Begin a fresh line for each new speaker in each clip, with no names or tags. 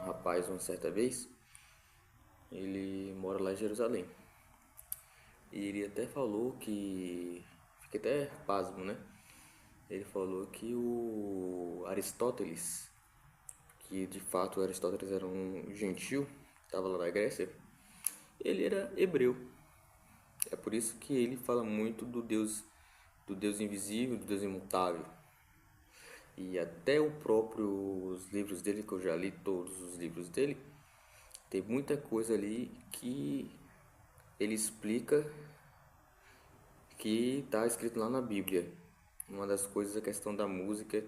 rapaz uma certa vez, ele mora lá em Jerusalém. E ele até falou que, fiquei até pasmo, né? Ele falou que o Aristóteles, que de fato o Aristóteles era um gentil, estava lá na Grécia, ele era hebreu. É por isso que ele fala muito do Deus invisível, do Deus imutável. E até o próprio os livros dele, que eu já li todos os livros dele, tem muita coisa ali que ele explica que está escrito lá na Bíblia. Uma das coisas é a questão da música,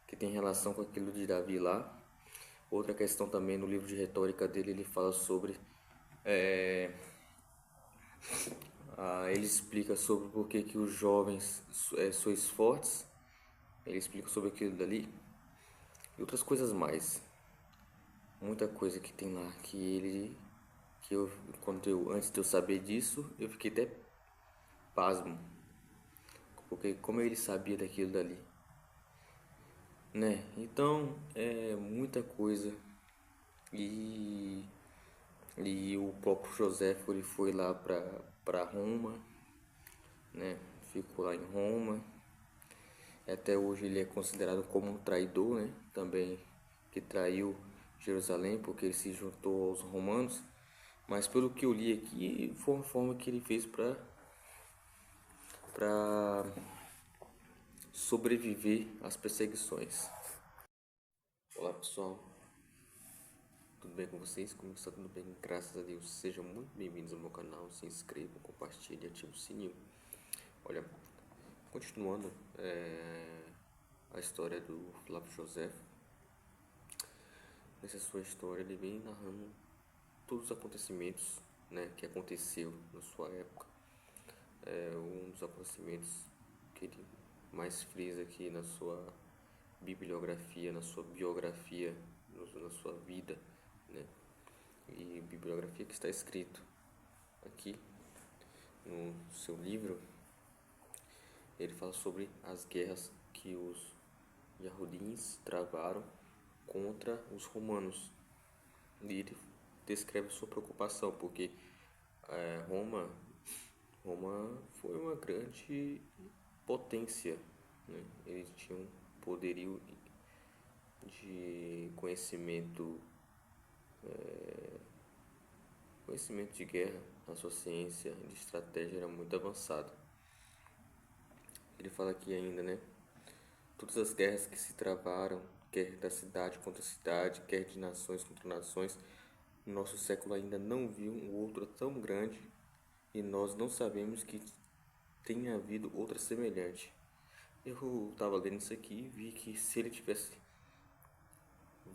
que tem relação com aquilo de Davi lá. Outra questão também no livro de retórica dele, ele fala sobre ele explica sobre por que os jovens sois fortes. Ele explica sobre aquilo dali e outras coisas mais. Muita coisa que tem lá que ele que eu quando eu antes de eu saber disso, eu fiquei até pasmo, porque como ele sabia daquilo dali, né? Então, é muita coisa. E o próprio Joséfo ele foi lá para Roma, né? Ficou lá em Roma. Até hoje ele é considerado como um traidor, né? Também que traiu Jerusalém porque ele se juntou aos romanos. Mas pelo que eu li aqui, foi uma forma que ele fez para sobreviver às perseguições. Olá pessoal, tudo bem com vocês? Como está tudo bem? Graças a Deus. Sejam muito bem-vindos ao meu canal. Se inscrevam, compartilhem e ativem o sininho. Olha, continuando a história do Flávio José. Nessa sua história ele vem narrando todos os acontecimentos, né, que aconteceu na sua época. Um dos acontecimentos que ele mais frisa aqui na sua bibliografia, na sua biografia, na sua vida, né? E bibliografia que está escrito aqui no seu livro, ele fala sobre as guerras que os Yahudins travaram contra os romanos. E ele descreve sua preocupação, porque Roma foi uma grande potência, né? Eles tinham um poderio de conhecimento de guerra, a sua ciência de estratégia era muito avançada. Ele fala aqui ainda, né? Todas as guerras que se travaram, quer da cidade contra cidade, quer de nações contra nações, nosso século ainda não viu um outro tão grande e nós não sabemos que tenha havido outra semelhante. Eu estava lendo isso aqui e vi que se ele tivesse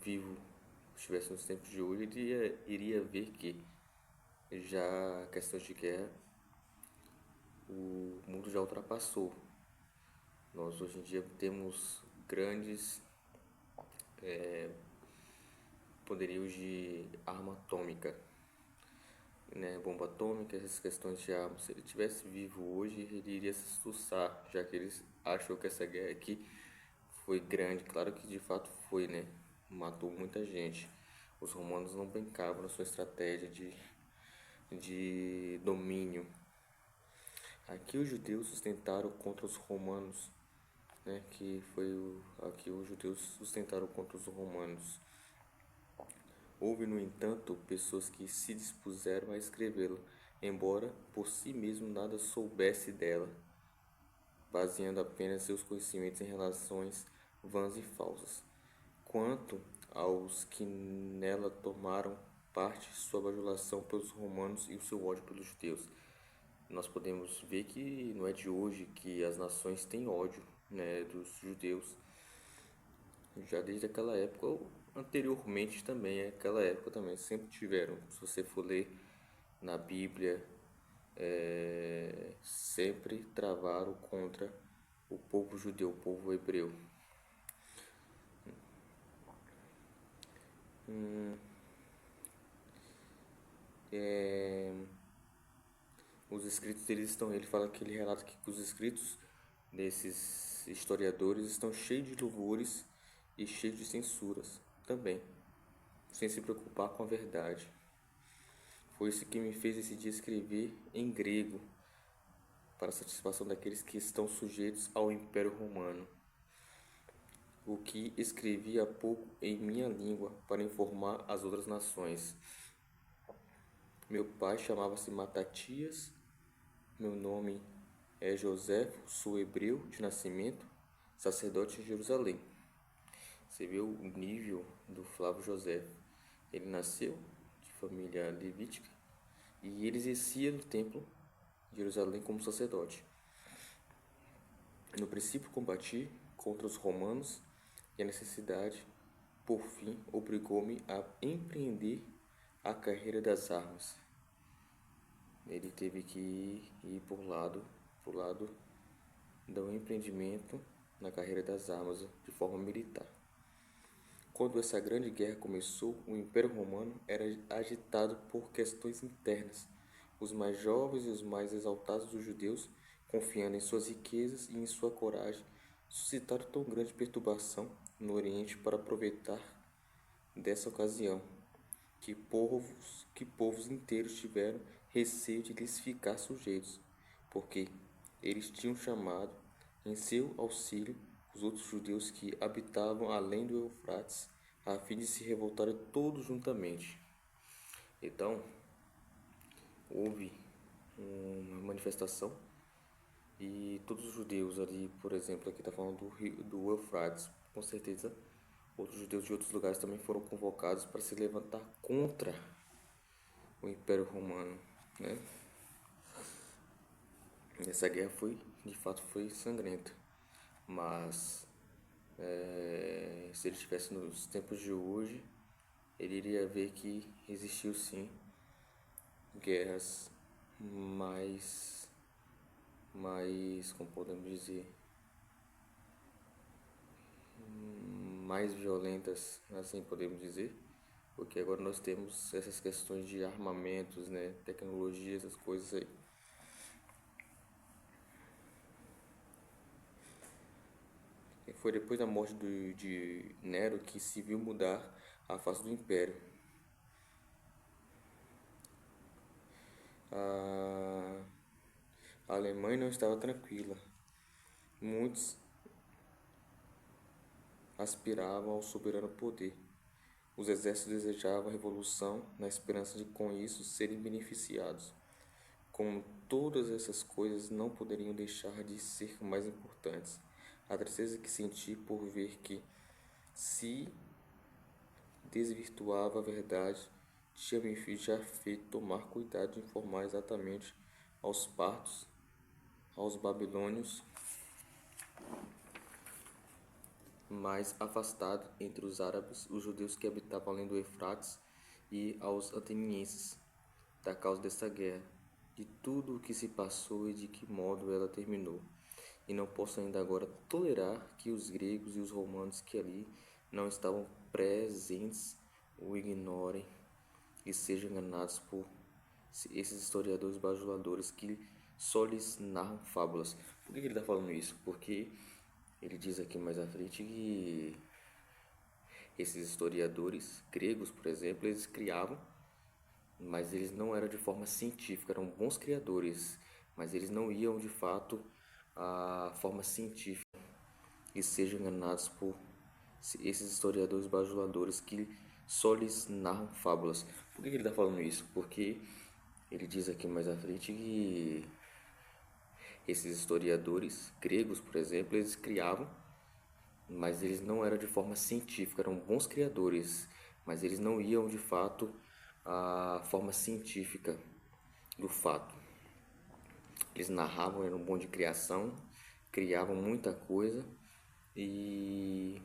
vivo, estivesse nos tempos de hoje, ele iria ver que já questões de guerra o mundo já ultrapassou. Nós hoje em dia temos grandes poderios de arma atômica, né? Bomba atômica, essas questões de armas. Se ele tivesse vivo hoje, ele iria se assustar, já que ele achou que essa guerra aqui foi grande. Claro que de fato foi, né? Matou muita gente. Os romanos não brincavam na sua estratégia de domínio. Aqui os judeus sustentaram contra os romanos, né? Aqui os judeus sustentaram contra os romanos. Houve, no entanto, pessoas que se dispuseram a escrevê-la, embora por si mesmo nada soubesse dela, baseando apenas seus conhecimentos em relações vãs e falsas. Quanto aos que nela tomaram parte, sua bajulação pelos romanos e o seu ódio pelos judeus. Nós podemos ver que não é de hoje que as nações têm ódio, né, dos judeus. Já desde aquela época, ou anteriormente também, aquela época também, sempre tiveram. Se você for ler na Bíblia, sempre travaram contra o povo judeu, o povo hebreu. Os escritos deles estão, ele fala que ele relata que os escritos desses historiadores estão cheios de louvores e cheios de censuras também. sem se preocupar com a verdade. Foi isso que me fez decidir escrever em grego, para a satisfação daqueles que estão sujeitos ao Império Romano. O que escrevi há pouco em minha língua para informar as outras nações. Meu pai chamava-se Matatias, meu nome é José, sou hebreu de nascimento, sacerdote em Jerusalém. Você vê o nível do Flávio José. Ele nasceu de família levítica e ele exercia no templo de Jerusalém como sacerdote. No princípio combati contra os romanos e a necessidade, por fim, obrigou-me a empreender a carreira das armas. Ele teve que ir por lado do empreendimento na carreira das armas de forma militar. Quando essa grande guerra começou, o Império Romano era agitado por questões internas. Os mais jovens e os mais exaltados dos judeus, confiando em suas riquezas e em sua coragem, suscitaram tão grande perturbação no Oriente para aproveitar dessa ocasião, que povos inteiros tiveram receio de lhes ficar sujeitos, porque eles tinham chamado em seu auxílio os outros judeus que habitavam além do Eufrates, a fim de se revoltarem todos juntamente. Então, houve uma manifestação e todos os judeus ali, por exemplo, aqui está falando do Eufrates, com certeza outros judeus de outros lugares também foram convocados para se levantar contra o Império Romano, né? Essa guerra de fato foi sangrenta, mas se ele estivesse nos tempos de hoje, ele iria ver que existiu sim guerras mais, como podemos dizer, mais violentas, assim podemos dizer, porque agora nós temos essas questões de armamentos, né, tecnologia, essas coisas aí. E foi depois da morte de Nero que se viu mudar a face do Império. A Alemanha não estava tranquila. Muitos aspiravam ao soberano poder. Os exércitos desejavam a revolução na esperança de com isso serem beneficiados. Como todas essas coisas não poderiam deixar de ser mais importantes, a tristeza que senti por ver que se desvirtuava a verdade tinha me já feito tomar cuidado de informar exatamente aos partos, aos babilônios mais afastados entre os árabes, os judeus que habitavam além do Eufrates, e aos atenienses, da causa desta guerra, de tudo o que se passou e de que modo ela terminou. E não posso ainda agora tolerar que os gregos e os romanos que ali não estavam presentes o ignorem e sejam enganados por esses historiadores bajuladores que só lhes narram fábulas. Por que ele está falando isso? Porque ele diz aqui mais à frente que esses historiadores gregos, por exemplo, eles criavam, mas eles não eram de forma científica, eram bons criadores, mas eles não iam de fato à forma científica e sejam enganados por esses historiadores bajuladores que só lhes narram fábulas. Por que ele está falando isso? Porque ele diz aqui mais à frente que esses historiadores gregos, por exemplo, eles criavam, mas eles não eram de forma científica, eram bons criadores, mas eles não iam de fato à forma científica do fato. Eles narravam, eram bons de criação, criavam muita coisa,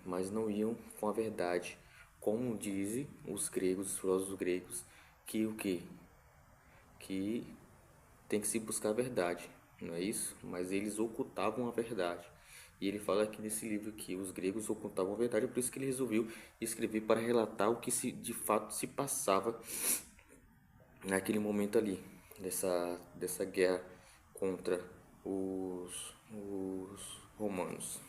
mas não iam com a verdade, como dizem os gregos, os filósofos gregos, que o quê? Que tem que se buscar a verdade, não é isso? Mas eles ocultavam a verdade. E ele fala aqui nesse livro que os gregos ocultavam a verdade, por isso que ele resolveu escrever para relatar o que de fato se passava naquele momento ali, dessa guerra contra os romanos.